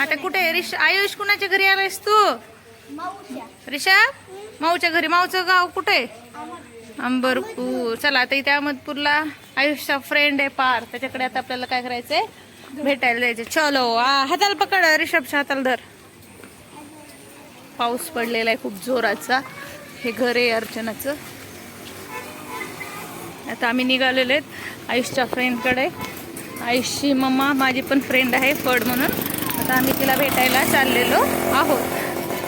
आता कुठे आयुष कुणाच्या घरी आलायस तू? रिषा माऊच्या घरी. माऊचं गाव कुठे? अंबरपूर. चला आता इथे अहमदपूरला आयुषचा फ्रेंड आहे पार, त्याच्याकडे आता आपल्याला काय करायचंय, भेटायला जायचं. चलो हाताला पकड, रिषभच्या हाताला धर. पाऊस पडलेला आहे खूप जोराचा. हे घर आहे अर्चनाचं. आता आम्ही निघालेलो आहेत आयुषच्या फ्रेंडकडे. आयुषची मम्मा माझी पण फ्रेंड आहे फड म्हणून. आता आम्ही तिला भेटायला चाललेलो आहोत.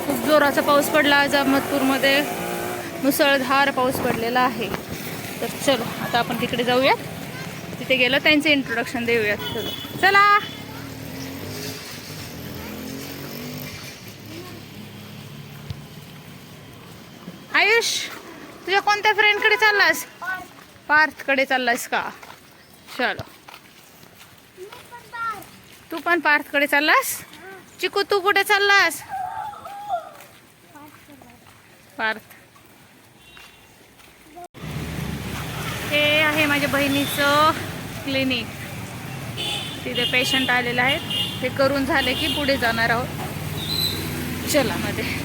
खूप जोराचा पाऊस पडला आज अहमदपूरमध्ये, मुसळधार पाऊस पडलेला आहे. तर चलो आता आपण तिकडे जाऊयात. तिथे गेलो त्यांचे इंट्रोडक्शन देऊयात. चलो चला. आयुष तुझ्या कोणत्या फ्रेंडकडे चाललास? पार्थकडे चाललास का? चलो. तू पण पार्थकडे चाललास? चिकू तू कुठे चाललास? पार्थ. हे आहे माझ्या बहिणीचं क्लिनिक. तिथे पेशंट आलेले आहेत. ते करून झाले की पुढे जाणार आहोत. चला मध्ये.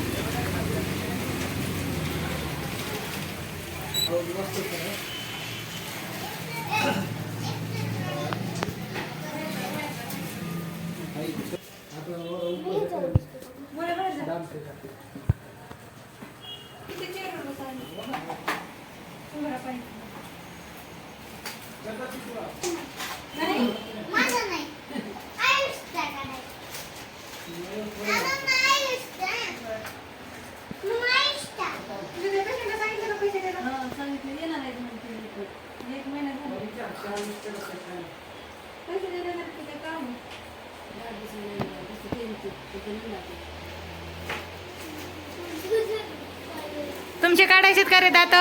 तुमचे काढायचे का रे दात?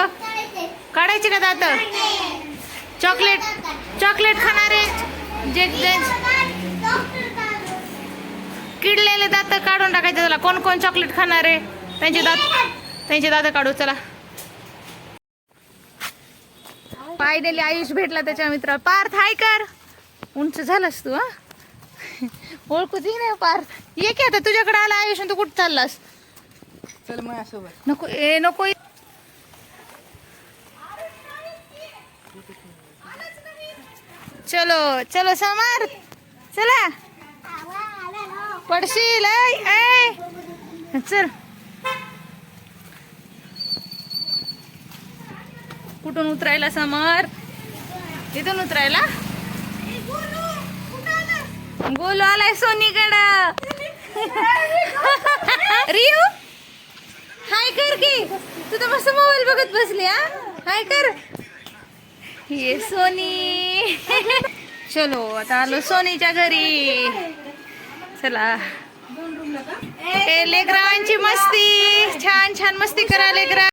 काढायचे का दात? चॉकलेट चॉकलेट खाणारे जे किडलेले दात काढून टाकायचे. चला कोण कोण चॉकलेट खाणार आहे त्यांचे दात काढू. चला. फायनली आयुष भेटला त्याच्या मित्राला. पार्थ हाय कर. उंच झालास तू. हा ओळखूच नाही पार्थ. ये की आता तुझ्याकडे आला आयुष. तू कुठं चाललास? चल माझ्यासोबत. नको ए नको. चलो चलो समर चला. पडशील. चल. कुठून उतरायला समर? इथून उतरायला. गोलू आलाय सोनीकडं. रियू हाय कर की. तू तर मस्त मोबाईल बघत बसली. हाय कर. ये सोनी. चलो आता आलो सोनीच्या घरी. चला. लेकरांची मस्ती. छान छान मस्ती करा लेकरा.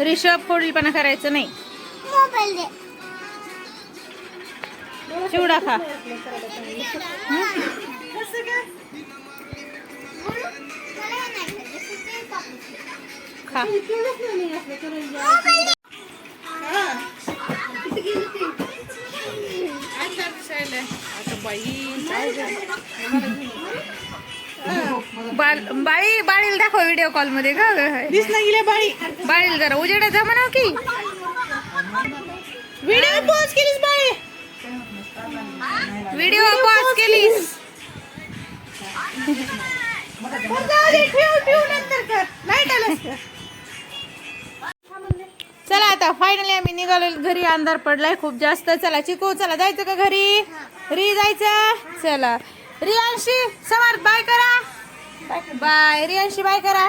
रिषभ खोडीपणा करायचं नाही. चिवडा खा. खा. बाळी बाळीला दाखव व्हिडिओ कॉल मध्ये. का गेले बाई. बाळीला जरा उजेडात जा म्हणाव की. व्हिडिओ पॉज केलीस बाई. व्हिडिओ पॉज केलीस. चला आता फायनली आम्ही निघालो घरी. अंधार पडलाय खूप जास्त. चला चिकू चला जायचं का घरी? री जायचं. चला रियांशी समर्थ बाय करा. बाय रियांशी बाय करा.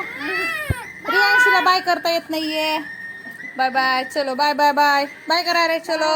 रियांशीला बाय करता येत नाहीये. Bye bye. चलो बाय बाय बाय बाय करा रे. चलो.